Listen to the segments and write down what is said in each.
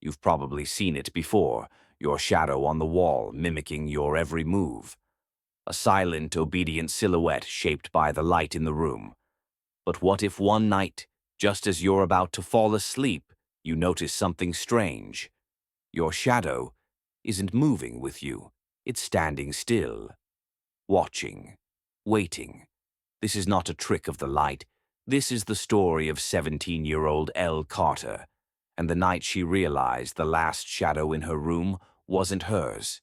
You've probably seen it before, your shadow on the wall mimicking your every move. A silent, obedient silhouette shaped by the light in the room. But what if one night, just as you're about to fall asleep, you notice something strange? Your shadow isn't moving with you. It's standing still, watching, waiting. This is not a trick of the light. This is the story of 17-year-old Elle Carter, and the night she realized the last shadow in her room wasn't hers.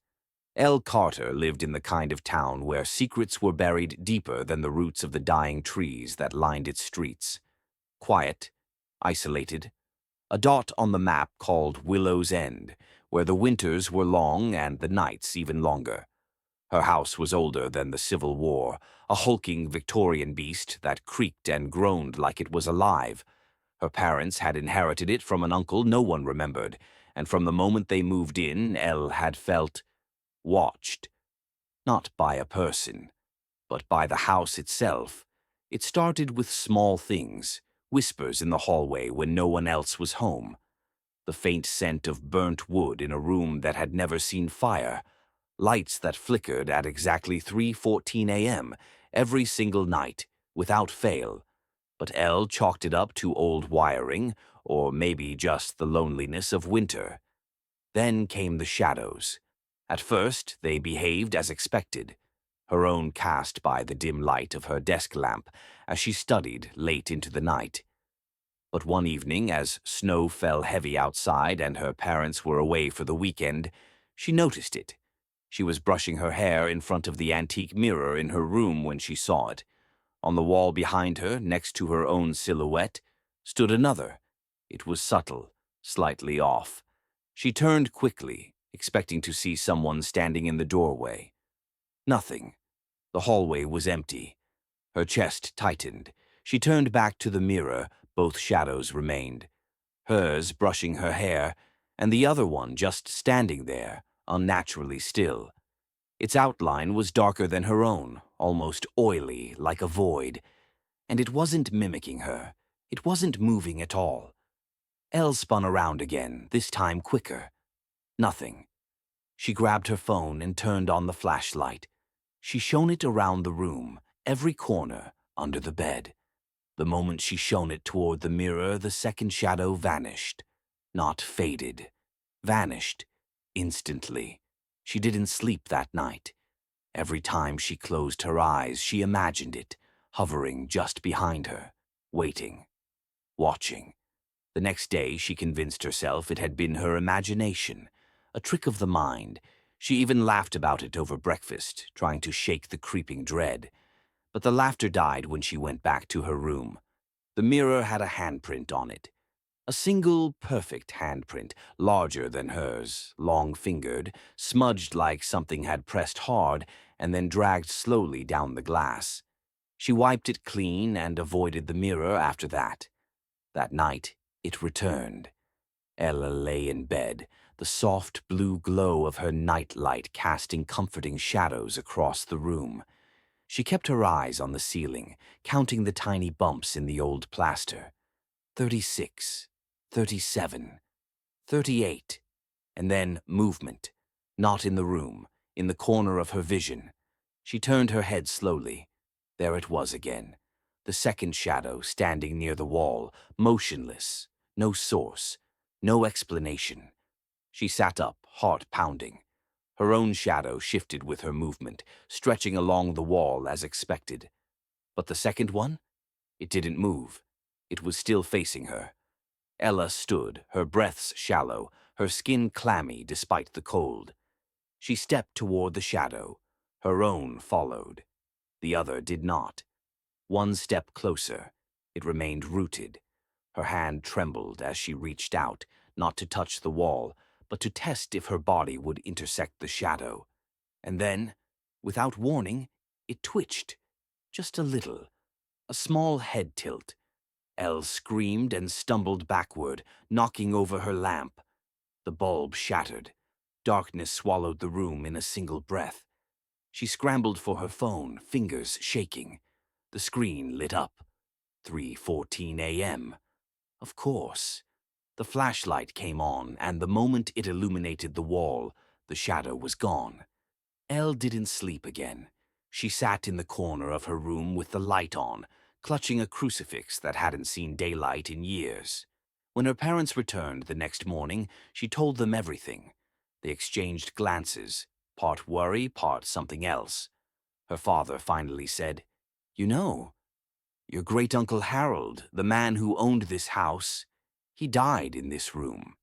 Elle Carter lived in the kind of town where secrets were buried deeper than the roots of the dying trees that lined its streets. Quiet, isolated, a dot on the map called Willow's End, where the winters were long and the nights even longer. Her house was older than the Civil War, a hulking Victorian beast that creaked and groaned like it was alive. Her parents had inherited it from an uncle no one remembered, and from the moment they moved in, Elle had felt watched. Not by a person, but by the house itself. It started with small things, whispers in the hallway when no one else was home, the faint scent of burnt wood in a room that had never seen fire, lights that flickered at exactly 3:14 a.m. every single night, without fail. But Elle chalked it up to old wiring, or maybe just the loneliness of winter. Then came the shadows. At first, they behaved as expected, her own cast by the dim light of her desk lamp as she studied late into the night. But one evening, as snow fell heavy outside and her parents were away for the weekend, she noticed it. She was brushing her hair in front of the antique mirror in her room when she saw it. On the wall behind her, next to her own silhouette, stood another. It was subtle, slightly off. She turned quickly, expecting to see someone standing in the doorway. Nothing. The hallway was empty. Her chest tightened. She turned back to the mirror. Both shadows remained. Hers brushing her hair, and the other one just standing there, unnaturally still. Its outline was darker than her own, almost oily, like a void. And it wasn't mimicking her. It wasn't moving at all. Elle spun around again, this time quicker. Nothing. She grabbed her phone and turned on the flashlight. She shone it around the room, every corner, under the bed. The moment she shone it toward the mirror, the second shadow vanished. Not faded. Vanished. Instantly. She didn't sleep that night. Every time she closed her eyes, she imagined it, hovering just behind her, waiting, watching. The next day, she convinced herself it had been her imagination, a trick of the mind. She even laughed about it over breakfast, trying to shake the creeping dread. But the laughter died when she went back to her room. The mirror had a handprint on it. A single, perfect handprint, larger than hers, long-fingered, smudged like something had pressed hard and then dragged slowly down the glass. She wiped it clean and avoided the mirror after that. That night, it returned. Ella lay in bed, the soft blue glow of her nightlight casting comforting shadows across the room. She kept her eyes on the ceiling, counting the tiny bumps in the old plaster. 36, 37, 38, and then movement, not in the room, in the corner of her vision. She turned her head slowly. There it was again, the second shadow standing near the wall, motionless, no source, no explanation. She sat up, heart pounding. Her own shadow shifted with her movement, stretching along the wall as expected. But the second one? It didn't move. It was still facing her. Ella stood, her breaths shallow, her skin clammy despite the cold. She stepped toward the shadow. Her own followed. The other did not. One step closer. It remained rooted. Her hand trembled as she reached out, not to touch the wall, but to test if her body would intersect the shadow. And then, without warning, it twitched. Just a little. A small head tilt. Elle screamed and stumbled backward, knocking over her lamp. The bulb shattered. Darkness swallowed the room in a single breath. She scrambled for her phone, fingers shaking. The screen lit up. 3:14 a.m. Of course. The flashlight came on, and the moment it illuminated the wall, the shadow was gone. Elle didn't sleep again. She sat in the corner of her room with the light on, clutching a crucifix that hadn't seen daylight in years. When her parents returned the next morning, she told them everything. They exchanged glances, part worry, part something else. Her father finally said, "You know, your great-uncle Harold, the man who owned this house, he died in this room."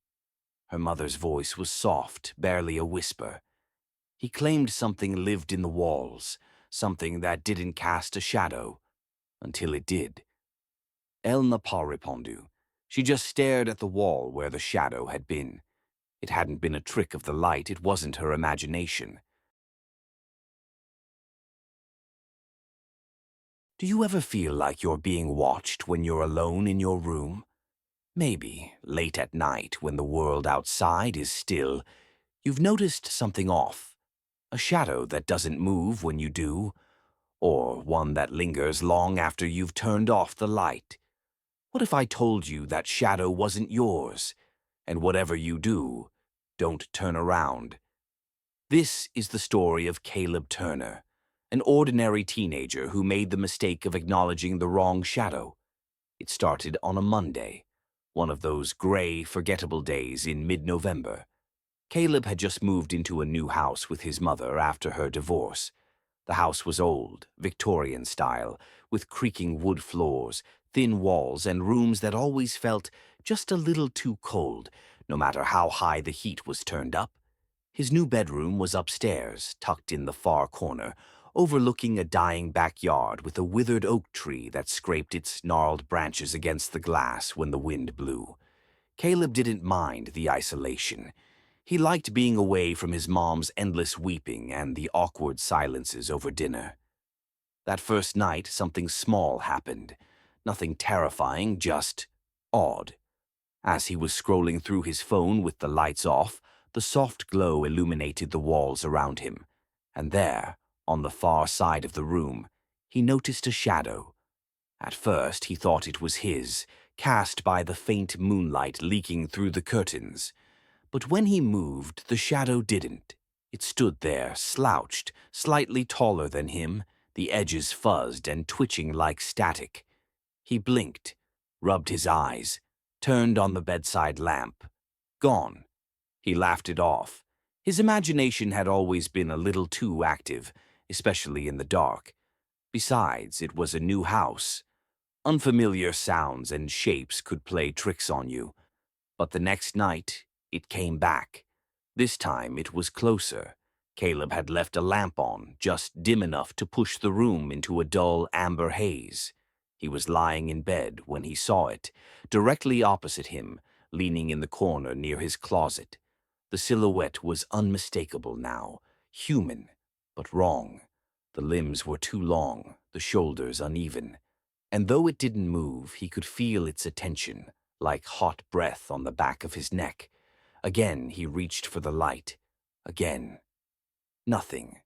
Her mother's voice was soft, barely a whisper. "He claimed something lived in the walls, something that didn't cast a shadow, until it did." Elle n'a pas répondu. She just stared at the wall where the shadow had been. It hadn't been a trick of the light, it wasn't her imagination. Do you ever feel like you're being watched when you're alone in your room? Maybe, late at night when the world outside is still, you've noticed something off. A shadow that doesn't move when you do, or one that lingers long after you've turned off the light. What if I told you that shadow wasn't yours, and whatever you do, don't turn around? This is the story of Caleb Turner, an ordinary teenager who made the mistake of acknowledging the wrong shadow. It started on a Monday, one of those gray, forgettable days in mid-November. Caleb had just moved into a new house with his mother after her divorce. The house was old, Victorian style, with creaking wood floors, thin walls, and rooms that always felt just a little too cold, no matter how high the heat was turned up. His new bedroom was upstairs, tucked in the far corner, overlooking a dying backyard with a withered oak tree that scraped its gnarled branches against the glass when the wind blew. Caleb didn't mind the isolation. He liked being away from his mom's endless weeping and the awkward silences over dinner. That first night, something small happened. Nothing terrifying, just odd. As he was scrolling through his phone with the lights off, the soft glow illuminated the walls around him. And there, on the far side of the room, he noticed a shadow. At first, he thought it was his, cast by the faint moonlight leaking through the curtains. But when he moved, the shadow didn't. It stood there, slouched, slightly taller than him, the edges fuzzed and twitching like static. He blinked, rubbed his eyes, turned on the bedside lamp. Gone. He laughed it off. His imagination had always been a little too active, especially in the dark. Besides, it was a new house. Unfamiliar sounds and shapes could play tricks on you. But the next night, it came back. This time it was closer. Caleb had left a lamp on, just dim enough to push the room into a dull amber haze. He was lying in bed when he saw it, directly opposite him, leaning in the corner near his closet. The silhouette was unmistakable now, human, but wrong. The limbs were too long, the shoulders uneven. And though it didn't move, he could feel its attention, like hot breath on the back of his neck. Again, he reached for the light. Again. Nothing.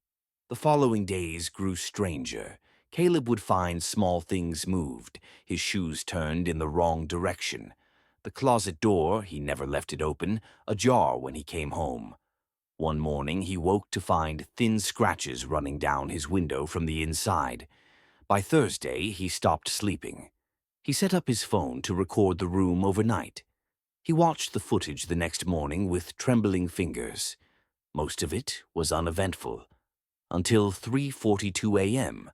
The following days grew stranger. Caleb would find small things moved, his shoes turned in the wrong direction. The closet door, he never left it open, ajar when he came home. One morning, he woke to find thin scratches running down his window from the inside. By Thursday, he stopped sleeping. He set up his phone to record the room overnight. He watched the footage the next morning with trembling fingers. Most of it was uneventful. Until 3:42 a.m.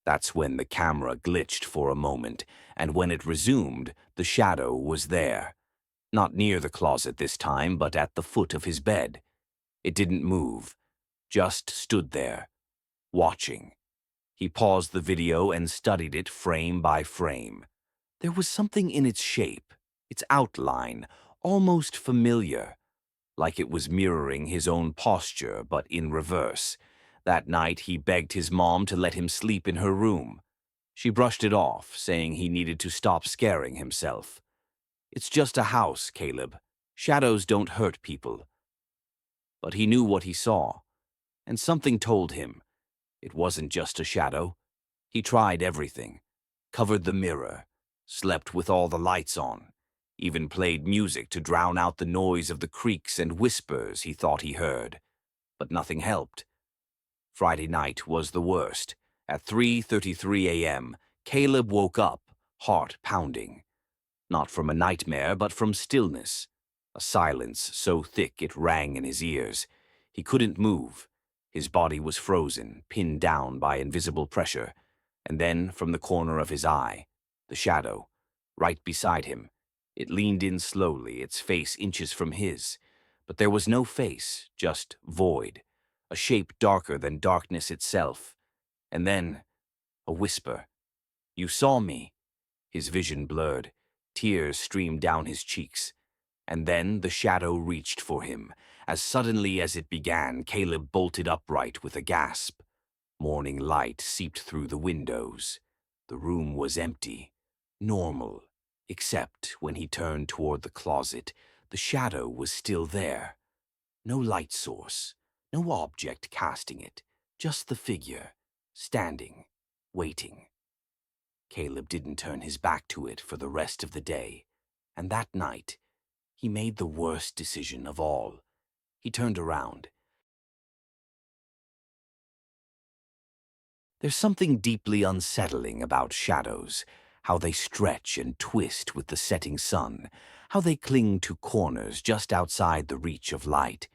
That's when the camera glitched for a moment, and when it resumed, the shadow was there. Not near the closet this time, but at the foot of his bed. It didn't move, just stood there, watching. He paused the video and studied it frame by frame. There was something in its shape, its outline, almost familiar, like it was mirroring his own posture, but in reverse. That night, he begged his mom to let him sleep in her room. She brushed it off, saying he needed to stop scaring himself. "It's just a house, Caleb. Shadows don't hurt people." But he knew what he saw, and something told him it wasn't just a shadow. He tried everything, covered the mirror, slept with all the lights on, even played music to drown out the noise of the creaks and whispers he thought he heard. But nothing helped. Friday night was the worst. At 3:33 a.m., Caleb woke up, heart pounding. Not from a nightmare, but from stillness. A silence so thick it rang in his ears. He couldn't move. His body was frozen, pinned down by invisible pressure. And then, from the corner of his eye, the shadow, right beside him. It leaned in slowly, its face inches from his. But there was no face, just void. A shape darker than darkness itself. And then, a whisper. "You saw me." His vision blurred. Tears streamed down his cheeks. And then the shadow reached for him. As suddenly as it began, Caleb bolted upright with a gasp. Morning light seeped through the windows. The room was empty. Normal. Except when he turned toward the closet, the shadow was still there. No light source. No object casting it. Just the figure. Standing. Waiting. Caleb didn't turn his back to it for the rest of the day, and that night, he made the worst decision of all. He turned around. There's something deeply unsettling about shadows, how they stretch and twist with the setting sun, how they cling to corners just outside the reach of light.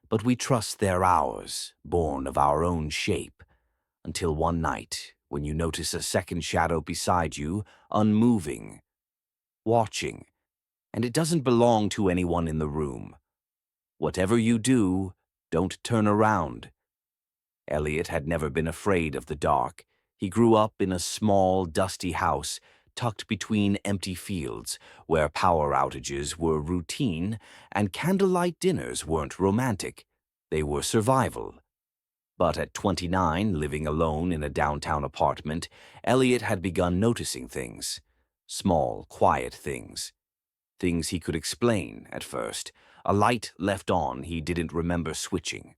But we trust they're ours, born of our own shape, until one night, when you notice a second shadow beside you, unmoving, watching, and it doesn't belong to anyone in the room. Whatever you do, don't turn around. Elliot had never been afraid of the dark. He grew up in a small, dusty house tucked between empty fields, where power outages were routine and candlelight dinners weren't romantic. They were survival. But at 29, living alone in a downtown apartment, Elliot had begun noticing things. Small, quiet things. Things he could explain, at first. A light left on he didn't remember switching.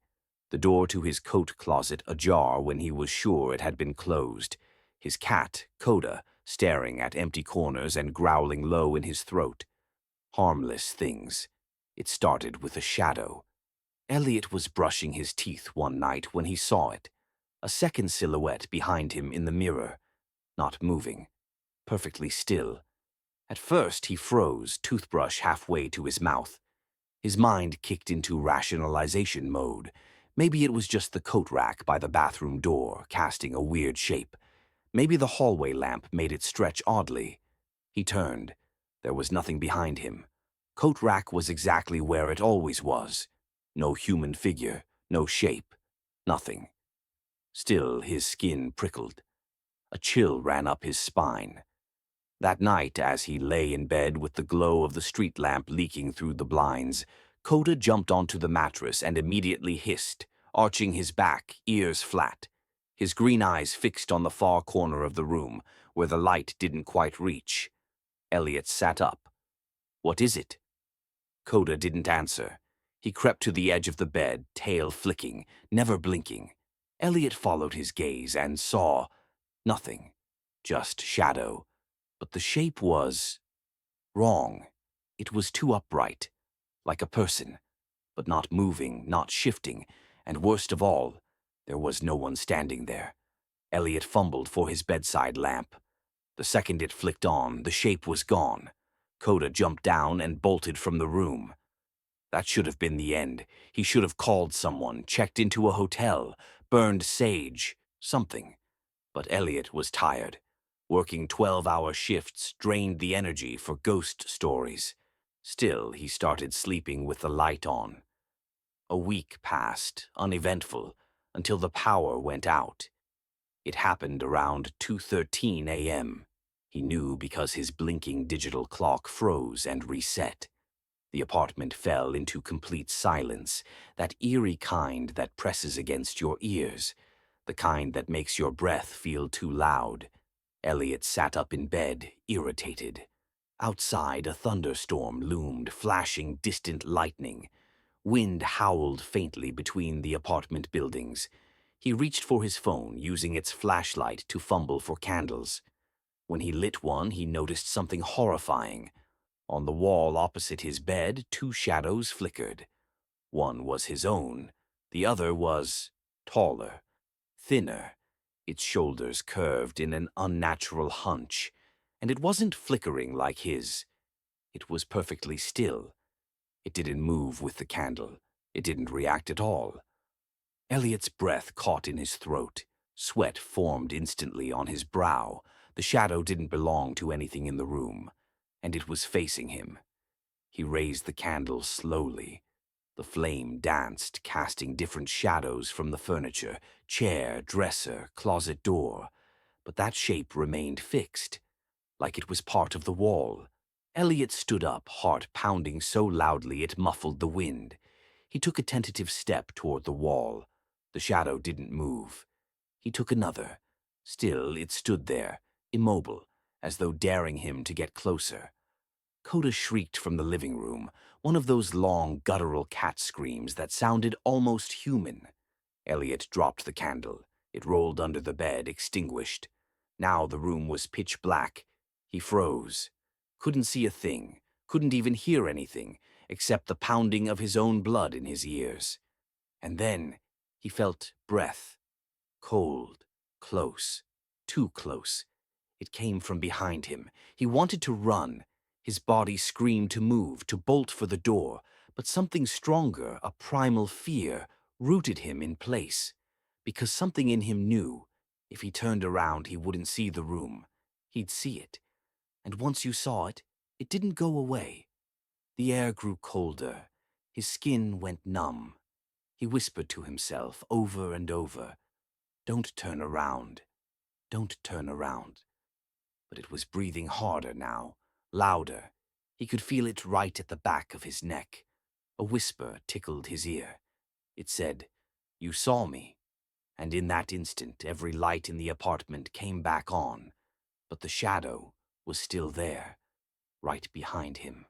The door to his coat closet ajar when he was sure it had been closed. His cat, Coda, staring at empty corners and growling low in his throat. Harmless things. It started with a shadow. Elliot was brushing his teeth one night when he saw it. A second silhouette behind him in the mirror. Not moving. Perfectly still. At first he froze, toothbrush halfway to his mouth. His mind kicked into rationalization mode. Maybe it was just the coat rack by the bathroom door, casting a weird shape. Maybe the hallway lamp made it stretch oddly. He turned. There was nothing behind him. Coat rack was exactly where it always was. No human figure, no shape, nothing. Still, his skin prickled. A chill ran up his spine. That night, as he lay in bed with the glow of the street lamp leaking through the blinds, Coda jumped onto the mattress and immediately hissed, arching his back, ears flat. His green eyes fixed on the far corner of the room, where the light didn't quite reach. Elliot sat up. "What is it?" Coda didn't answer. He crept to the edge of the bed, tail flicking, never blinking. Elliot followed his gaze and saw nothing, just shadow. But the shape was wrong. It was too upright, like a person, but not moving, not shifting, and worst of all, there was no one standing there. Elliot fumbled for his bedside lamp. The second it flicked on, the shape was gone. Coda jumped down and bolted from the room. That should have been the end. He should have called someone, checked into a hotel, burned sage, something. But Elliot was tired. Working 12-hour shifts drained the energy for ghost stories. Still, he started sleeping with the light on. A week passed, uneventful, until the power went out. It happened around 2:13 a.m. He knew because his blinking digital clock froze and reset. The apartment fell into complete silence, that eerie kind that presses against your ears, the kind that makes your breath feel too loud. Elliot sat up in bed, irritated. Outside, a thunderstorm loomed, flashing distant lightning. Wind howled faintly between the apartment buildings. He reached for his phone, using its flashlight to fumble for candles. When he lit one, he noticed something horrifying. On the wall opposite his bed, two shadows flickered. One was his own, the other was taller, thinner, its shoulders curved in an unnatural hunch, and it wasn't flickering like his. It was perfectly still. It didn't move with the candle. It didn't react at all. Elliot's breath caught in his throat. Sweat formed instantly on his brow. The shadow didn't belong to anything in the room, and it was facing him. He raised the candle slowly. The flame danced, casting different shadows from the furniture, chair, dresser, closet door. But that shape remained fixed, like it was part of the wall. Elliot stood up, heart pounding so loudly it muffled the wind. He took a tentative step toward the wall. The shadow didn't move. He took another. Still, it stood there, immobile, as though daring him to get closer. Coda shrieked from the living room, one of those long, guttural cat screams that sounded almost human. Elliot dropped the candle. It rolled under the bed, extinguished. Now the room was pitch black. He froze. Couldn't see a thing, couldn't even hear anything, except the pounding of his own blood in his ears. And then he felt breath. Cold, close, too close. It came from behind him. He wanted to run. His body screamed to move, to bolt for the door, but something stronger, a primal fear, rooted him in place. Because something in him knew, if he turned around he wouldn't see the room. He'd see it. And once you saw it, it didn't go away. The air grew colder. His skin went numb. He whispered to himself over and over, "Don't turn around. Don't turn around." But it was breathing harder now, louder. He could feel it right at the back of his neck. A whisper tickled his ear. It said, "You saw me." And in that instant, every light in the apartment came back on. But the shadow was still there, right behind him.